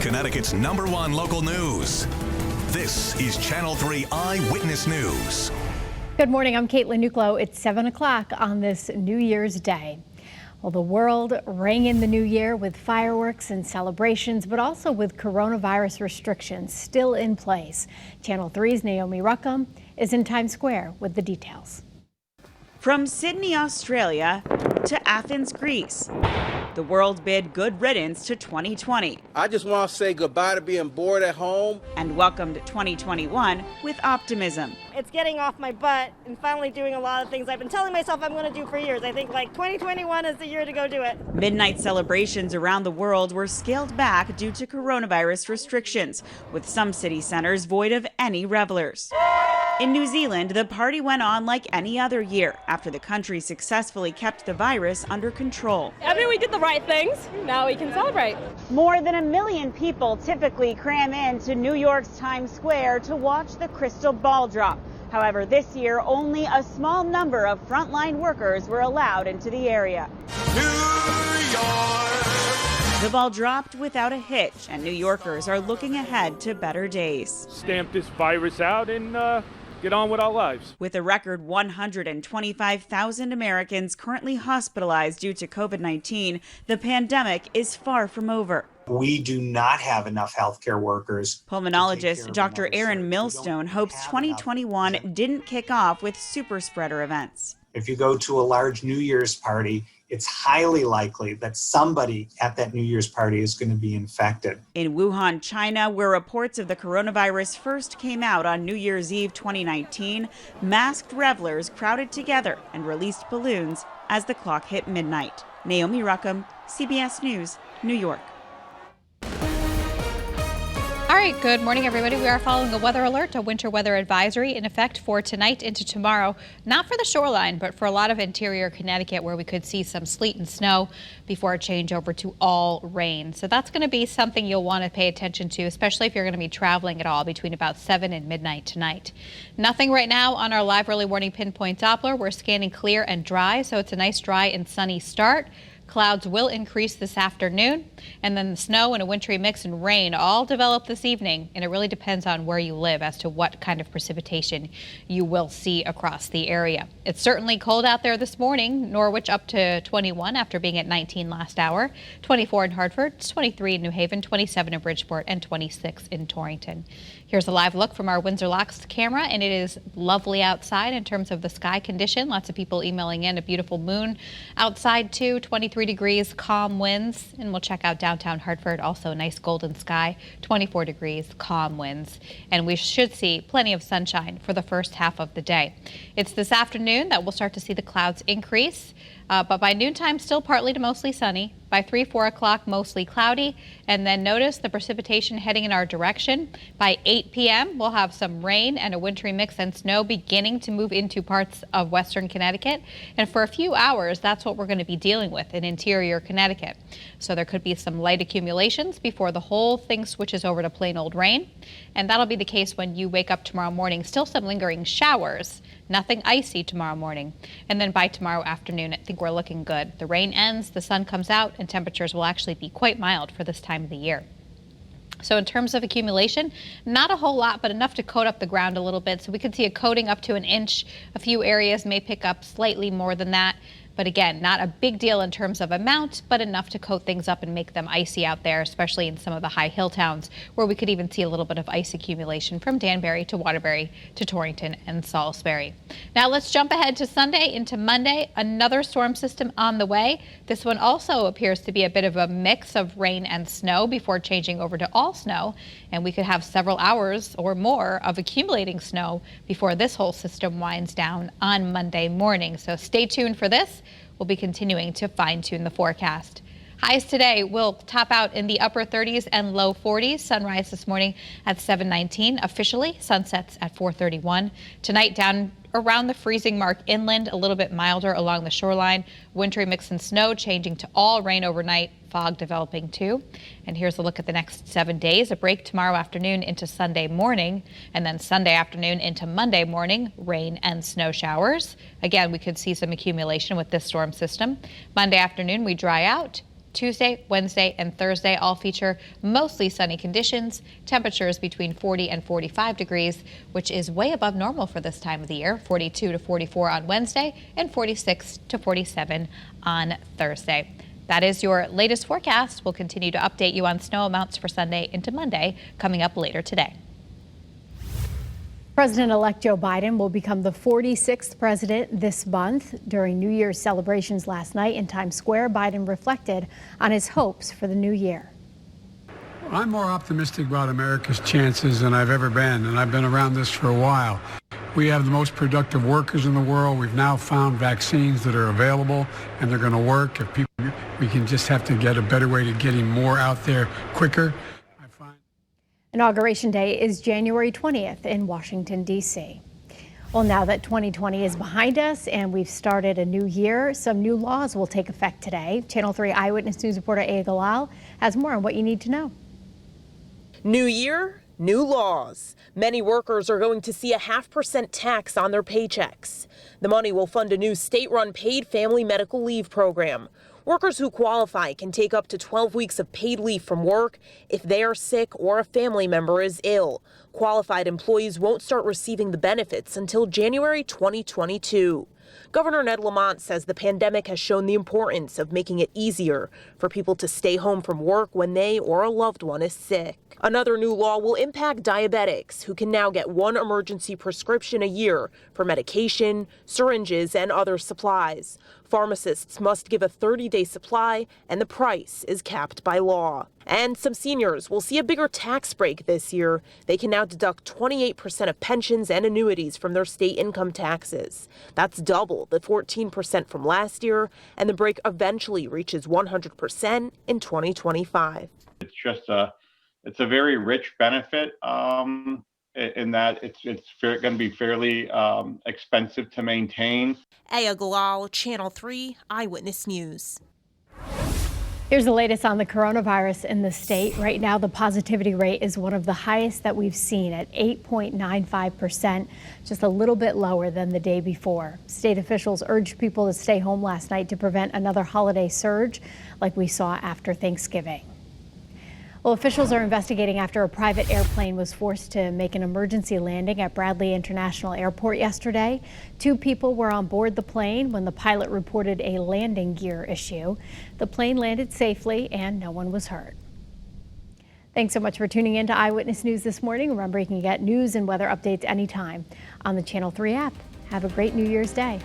Connecticut's #1 local news. This is Channel 3 Eyewitness News. Good morning, I'm Caitlin Nuclo. It's 7 o'clock on this New Year's Day. Well, the world rang in the new year with fireworks and celebrations, but also with coronavirus restrictions still in place. Channel 3's Naomi Ruckham is in Times Square with the details. From Sydney, Australia to Athens, Greece, the world bid good riddance to 2020. I just want to say goodbye to being bored at home. And welcomed 2021 with optimism. It's getting off my butt and finally doing a lot of things I've been telling myself I'm going to do for years. I think 2021 is the year to go do it. Midnight celebrations around the world were scaled back due to coronavirus restrictions, with some city centers void of any revelers. In New Zealand, the party went on like any other year after the country successfully kept the virus under control. I mean, we did the right things. Now we can celebrate. More than 1 million people typically cram into New York's Times Square to watch the crystal ball drop. However, this year, only a small number of frontline workers were allowed into the area. New York. The ball dropped without a hitch, and New Yorkers are looking ahead to better days. Stamp this virus out and get on with our lives. With a record 125,000 Americans currently hospitalized due to COVID-19, the pandemic is far from over. We do not have enough healthcare workers. Pulmonologist Dr. Aaron Millstone hopes 2021 didn't kick off with super spreader events. If you go to a large New Year's party, it's highly likely that somebody at that New Year's party is going to be infected. In Wuhan, China, where reports of the coronavirus first came out on New Year's Eve 2019, masked revelers crowded together and released balloons as the clock hit midnight. Naomi Ruckham, CBS News, New York. All right, good morning, everybody. We are following a weather alert, a winter weather advisory in effect for tonight into tomorrow. Not for the shoreline, but for a lot of interior Connecticut where we could see some sleet and snow before a change over to all rain. So that's going to be something you'll want to pay attention to, especially if you're going to be traveling at all between about 7 and midnight tonight. Nothing right now on our live early warning pinpoint Doppler. We're scanning clear and dry, so it's a nice dry and sunny start. Clouds will increase this afternoon, and then the snow and a wintry mix and rain all develop this evening, and it really depends on where you live as to what kind of precipitation you will see across the area. It's certainly cold out there this morning. Norwich up to 21 after being at 19 last hour, 24 in Hartford, 23 in New Haven, 27 in Bridgeport, and 26 in Torrington. Here's a live look from our Windsor Locks camera, and it is lovely outside in terms of the sky condition. Lots of people emailing in a beautiful moon outside too, 23 degrees, calm winds, and we'll check out downtown Hartford, also nice golden sky, 24 degrees, calm winds, and we should see plenty of sunshine for the first half of the day. It's this afternoon that we'll start to see the clouds increase, but by noontime still partly to mostly sunny. By 3, 4 o'clock, mostly cloudy. And then notice the precipitation heading in our direction. By 8 p.m., we'll have some rain and a wintry mix and snow beginning to move into parts of western Connecticut. And for a few hours, that's what we're going to be dealing with in interior Connecticut. So there could be some light accumulations before the whole thing switches over to plain old rain. And that'll be the case when you wake up tomorrow morning. Still some lingering showers. Nothing icy tomorrow morning. And then by tomorrow afternoon, I think we're looking good. The rain ends, the sun comes out, and temperatures will actually be quite mild for this time of the year. So in terms of accumulation, not a whole lot, but enough to coat up the ground a little bit. So we could see a coating up to an inch. A few areas may pick up slightly more than that. But again, not a big deal in terms of amount, but enough to coat things up and make them icy out there, especially in some of the high hill towns where we could even see a little bit of ice accumulation from Danbury to Waterbury to Torrington and Salisbury. Now let's jump ahead to Sunday into Monday. Another storm system on the way. This one also appears to be a bit of a mix of rain and snow before changing over to all snow. And we could have several hours or more of accumulating snow before this whole system winds down on Monday morning. So stay tuned for this. We'll be continuing to fine-tune the forecast. Highs today will top out in the upper 30s and low 40s. Sunrise this morning at 7:19. Officially, sunsets at 4:31. Tonight down around the freezing mark inland, a little bit milder along the shoreline. Wintry mix and snow changing to all rain overnight. Fog developing too. And here's a look at the next 7 days. A break tomorrow afternoon into Sunday morning, and then Sunday afternoon into Monday morning, rain and snow showers. Again, we could see some accumulation with this storm system. Monday afternoon, we dry out. Tuesday, Wednesday, and Thursday all feature mostly sunny conditions, temperatures between 40 and 45 degrees, which is way above normal for this time of the year, 42 to 44 on Wednesday and 46 to 47 on Thursday. That is your latest forecast. We'll continue to update you on snow amounts for Sunday into Monday coming up later today. President-elect Joe Biden will become the 46th president this month. During New Year's celebrations last night in Times Square, Biden reflected on his hopes for the new year. I'm more optimistic about America's chances than I've ever been, and I've been around this for a while. We have the most productive workers in the world. We've now found vaccines that are available, and they're going to work. If people, we can just have to get a better way to getting more out there quicker. Inauguration Day is January 20th in Washington, D.C. Well, now that 2020 is behind us and we've started a new year, some new laws will take effect today. Channel 3 Eyewitness News reporter Aya Galal has more on what you need to know. New year, new laws. Many workers are going to see a 0.5% tax on their paychecks. The money will fund a new state-run paid family medical leave program. Workers who qualify can take up to 12 weeks of paid leave from work if they are sick or a family member is ill. Qualified employees won't start receiving the benefits until January 2022. Governor Ned Lamont says the pandemic has shown the importance of making it easier for people to stay home from work when they or a loved one is sick. Another new law will impact diabetics, who can now get one emergency prescription a year for medication, syringes, and other supplies. Pharmacists must give a 30-day supply, and the price is capped by law. And some seniors will see a bigger tax break this year. They can now deduct 28% of pensions and annuities from their state income taxes. That's double the 14% from last year, and the break eventually reaches 100% in 2025. It's a very rich benefit in that it's going to be fairly expensive to maintain. Aya Galal, Channel 3 Eyewitness News. Here's the latest on the coronavirus in the state. Right now, the positivity rate is one of the highest that we've seen at 8.95%, just a little bit lower than the day before. State officials urged people to stay home last night to prevent another holiday surge like we saw after Thanksgiving. Well, officials are investigating after a private airplane was forced to make an emergency landing at Bradley International Airport yesterday. 2 people were on board the plane when the pilot reported a landing gear issue. The plane landed safely and no one was hurt. Thanks so much for tuning in to Eyewitness News this morning. Remember, you can get news and weather updates anytime on the Channel 3 app. Have a great New Year's Day.